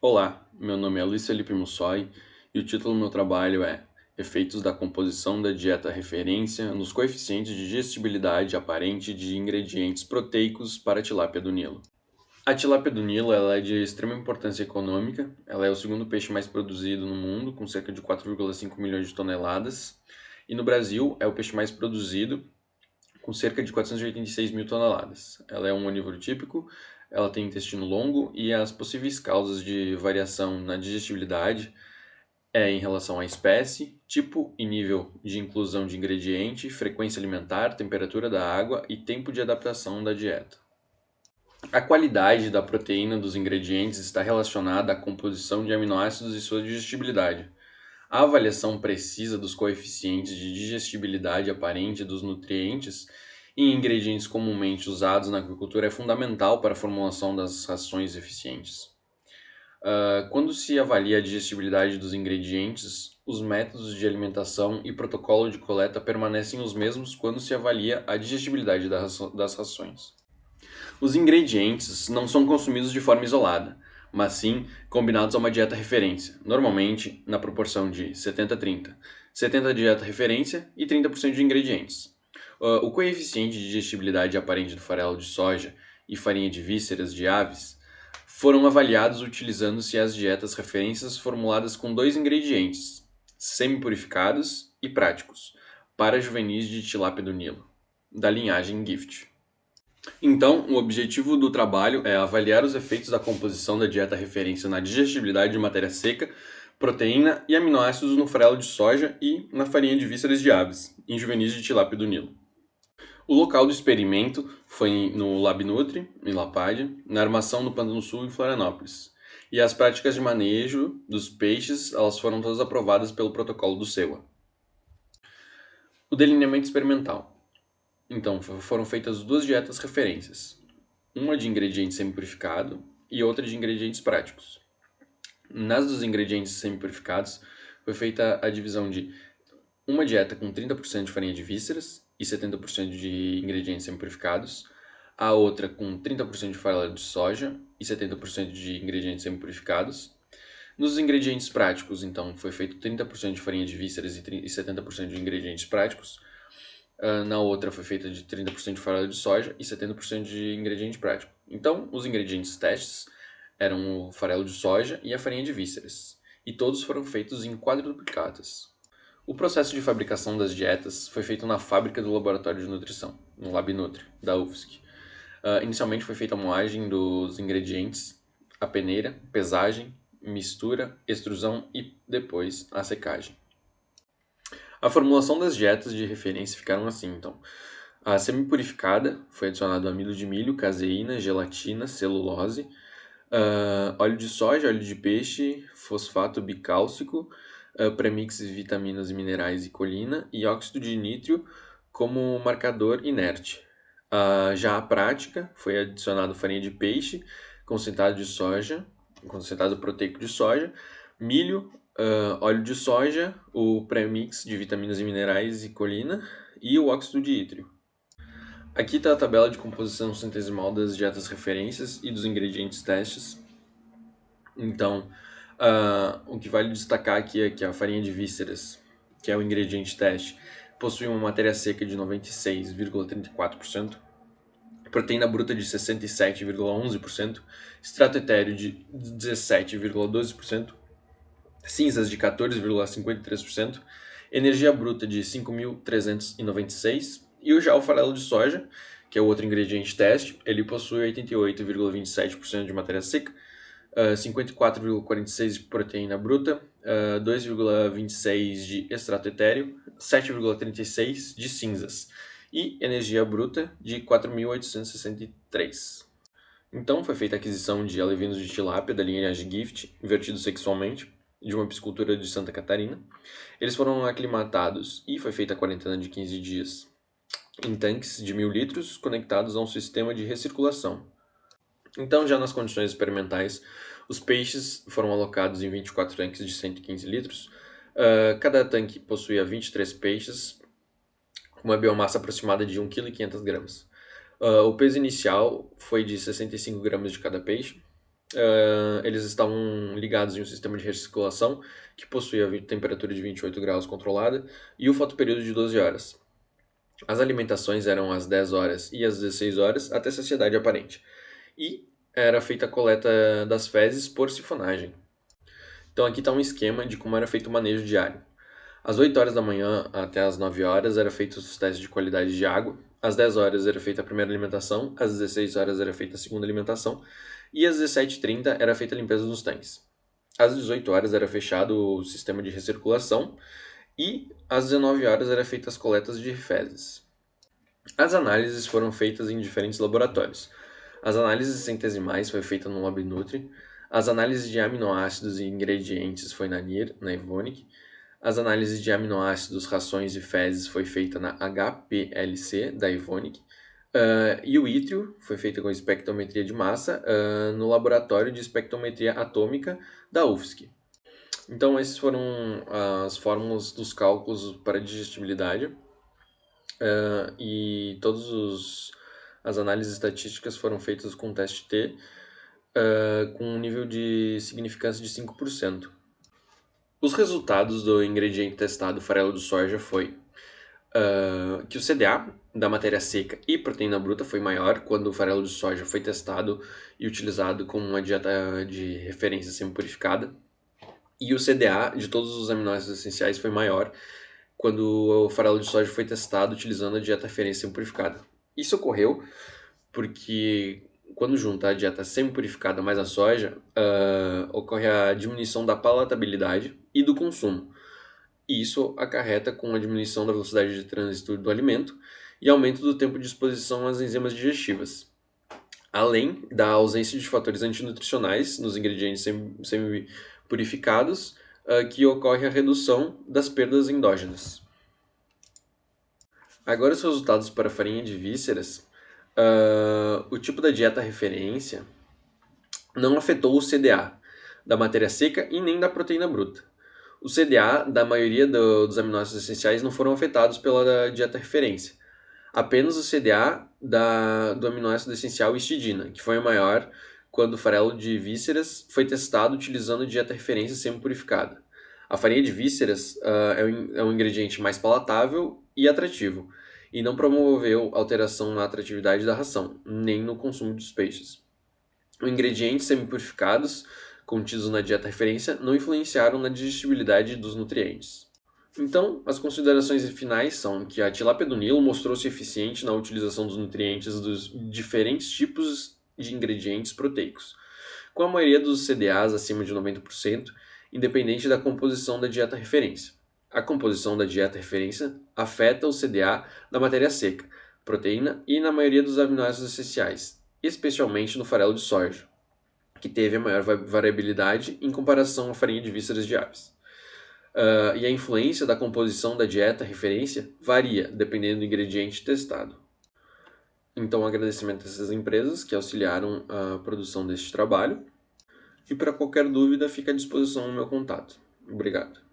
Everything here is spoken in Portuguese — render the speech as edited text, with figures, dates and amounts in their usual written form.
Olá, meu nome é Luiz Felipe Mussoi e o título do meu trabalho é Efeitos da composição da dieta referência nos coeficientes de digestibilidade aparente de ingredientes proteicos para a tilápia do Nilo. A tilápia do Nilo ela é de extrema importância econômica, ela é o segundo peixe mais produzido no mundo, com cerca de 4,5 milhões de toneladas, e no Brasil é o peixe mais produzido, com cerca de 486 mil toneladas. Ela é um onívoro típico, ela tem intestino longo e as possíveis causas de variação na digestibilidade é em relação à espécie, tipo e nível de inclusão de ingrediente, frequência alimentar, temperatura da água e tempo de adaptação da dieta. A qualidade da proteína dos ingredientes está relacionada à composição de aminoácidos e sua digestibilidade. A avaliação precisa dos coeficientes de digestibilidade aparente dos nutrientes em ingredientes comumente usados na agricultura é fundamental para a formulação das rações eficientes. Quando se avalia a digestibilidade dos ingredientes, os métodos de alimentação e protocolo de coleta permanecem os mesmos quando se avalia a digestibilidade das rações. Os ingredientes não são consumidos de forma isolada, mas sim combinados a uma dieta referência, normalmente na proporção de 70-30. 70% dieta referência e 30% de ingredientes. O coeficiente de digestibilidade aparente do farelo de soja e farinha de vísceras de aves foram avaliados utilizando-se as dietas referências formuladas com dois ingredientes, semi-purificados e práticos, para juvenis de tilápia do Nilo, da linhagem Gift. Então, o objetivo do trabalho é avaliar os efeitos da composição da dieta referência na digestibilidade de matéria seca, proteína e aminoácidos no farelo de soja e na farinha de vísceras de aves, em juvenis de tilápia do Nilo. O local do experimento foi no LabNutri, em Lapádia, na Armação no Pantano Sul, em Florianópolis. E as práticas de manejo dos peixes elas foram todas aprovadas pelo protocolo do SEUA. O delineamento experimental. Então, foram feitas duas dietas referências, uma de ingredientes semi-purificado e outra de ingredientes práticos. Nas dos ingredientes semi-purificados, foi feita a divisão de uma dieta com 30% de farinha de vísceras e 70% de ingredientes semi-purificados, a outra com 30% de farelo de soja e 70% de ingredientes semi-purificados. Nos ingredientes práticos, então, foi feito 30% de farinha de vísceras e 70% de ingredientes práticos. Na outra foi feita de 30% de farelo de soja e 70% de ingrediente prático. Então, os ingredientes testes eram o farelo de soja e a farinha de vísceras, e todos foram feitos em quadruplicatas. O processo de fabricação das dietas foi feito na fábrica do Laboratório de Nutrição, no LabNutri, da UFSC. Inicialmente foi feita a moagem dos ingredientes, a peneira, pesagem, mistura, extrusão e depois a secagem. A formulação das dietas de referência ficaram assim, então. A semi-purificada foi adicionado amido de milho, caseína, gelatina, celulose, óleo de soja, óleo de peixe, fosfato bicálcico, premix de vitaminas e minerais e colina e óxido de nítrio como marcador inerte. Já a prática foi adicionado farinha de peixe, concentrado de soja, concentrado proteico de soja, milho, óleo de soja, o premix de vitaminas e minerais e colina e o óxido de ítrio. Aqui está a tabela de composição centesimal das dietas referências e dos ingredientes testes. Então, o que vale destacar aqui é que a farinha de vísceras, que é o ingrediente teste, possui uma matéria seca de 96,34%, proteína bruta de 67,11%, extrato etéreo de 17,12%, cinzas de 14,53%, energia bruta de 5.396 e já o farelo de soja, que é o outro ingrediente teste, ele possui 88,27% de matéria seca, 54,46% de proteína bruta, 2,26% de extrato etéreo, 7,36% de cinzas e energia bruta de 4.863. Então foi feita a aquisição de alevinos de tilápia da linhagem Gift, invertidos sexualmente, de uma piscicultura de Santa Catarina. Eles foram aclimatados e foi feita a quarentena de 15 dias em tanques de 1.000 litros conectados a um sistema de recirculação. Então, já nas condições experimentais, os peixes foram alocados em 24 tanques de 115 litros. Cada tanque possuía 23 peixes, com uma biomassa aproximada de 1,5 kg. O peso inicial foi de 65 gramas de cada peixe. Eles estavam ligados em um sistema de recirculação que possuía a temperatura de 28 graus controlada e o fotoperíodo de 12 horas. As alimentações eram às 10 horas e às 16 horas até saciedade aparente. E era feita a coleta das fezes por sifonagem. Então aqui está um esquema de como era feito o manejo diário. Às 8 horas da manhã até às 9 horas era feito os testes de qualidade de água, às 10 horas era feita a primeira alimentação, às 16 horas era feita a segunda alimentação e às 17h30 era feita a limpeza dos tanques. Às 18 horas era fechado o sistema de recirculação e às 19 horas era feita as coletas de fezes. As análises foram feitas em diferentes laboratórios. As análises centesimais foi feita no LabNutri, as análises de aminoácidos e ingredientes foi na NIR, na Evonik, as análises de aminoácidos, rações e fezes foi feita na HPLC, da Evonik, e o ítrio foi feito com espectrometria de massa no laboratório de espectrometria atômica da UFSC. Então, essas foram as fórmulas dos cálculos para digestibilidade e todas as análises estatísticas foram feitas com teste T com um nível de significância de 5%. Os resultados do ingrediente testado farelo de soja foi que o CDA da matéria seca e proteína bruta foi maior quando o farelo de soja foi testado e utilizado como uma dieta de referência semi-purificada, e o CDA de todos os aminoácidos essenciais foi maior quando o farelo de soja foi testado utilizando a dieta referência semi-purificada. Isso ocorreu porque quando junta a dieta semi-purificada mais a soja, ocorre a diminuição da palatabilidade e do consumo. E isso acarreta com a diminuição da velocidade de trânsito do alimento e aumento do tempo de exposição às enzimas digestivas, além da ausência de fatores antinutricionais nos ingredientes semi-purificados, que ocorre a redução das perdas endógenas. Agora os resultados para a farinha de vísceras. O tipo da dieta referência não afetou o CDA da matéria seca e nem da proteína bruta. O CDA da maioria dos aminoácidos essenciais não foram afetados pela dieta referência. Apenas o CDA do aminoácido essencial histidina, que foi maior quando o farelo de vísceras foi testado utilizando dieta referência semi-purificada. A farinha de vísceras é um ingrediente mais palatável e atrativo, e não promoveu alteração na atratividade da ração, nem no consumo dos peixes. Os ingredientes semi-purificados contidos na dieta referência não influenciaram na digestibilidade dos nutrientes. Então, as considerações finais são que a tilápia do Nilo mostrou-se eficiente na utilização dos nutrientes dos diferentes tipos de ingredientes proteicos, com a maioria dos CDAs acima de 90%, independente da composição da dieta referência. A composição da dieta referência afeta o CDA da matéria seca, proteína e na maioria dos aminoácidos essenciais, especialmente no farelo de soja, que teve a maior variabilidade em comparação à farinha de vísceras de aves. E a influência da composição da dieta referência varia dependendo do ingrediente testado. Então, agradecimento a essas empresas que auxiliaram a produção deste trabalho. E para qualquer dúvida, fica à disposição o meu contato. Obrigado.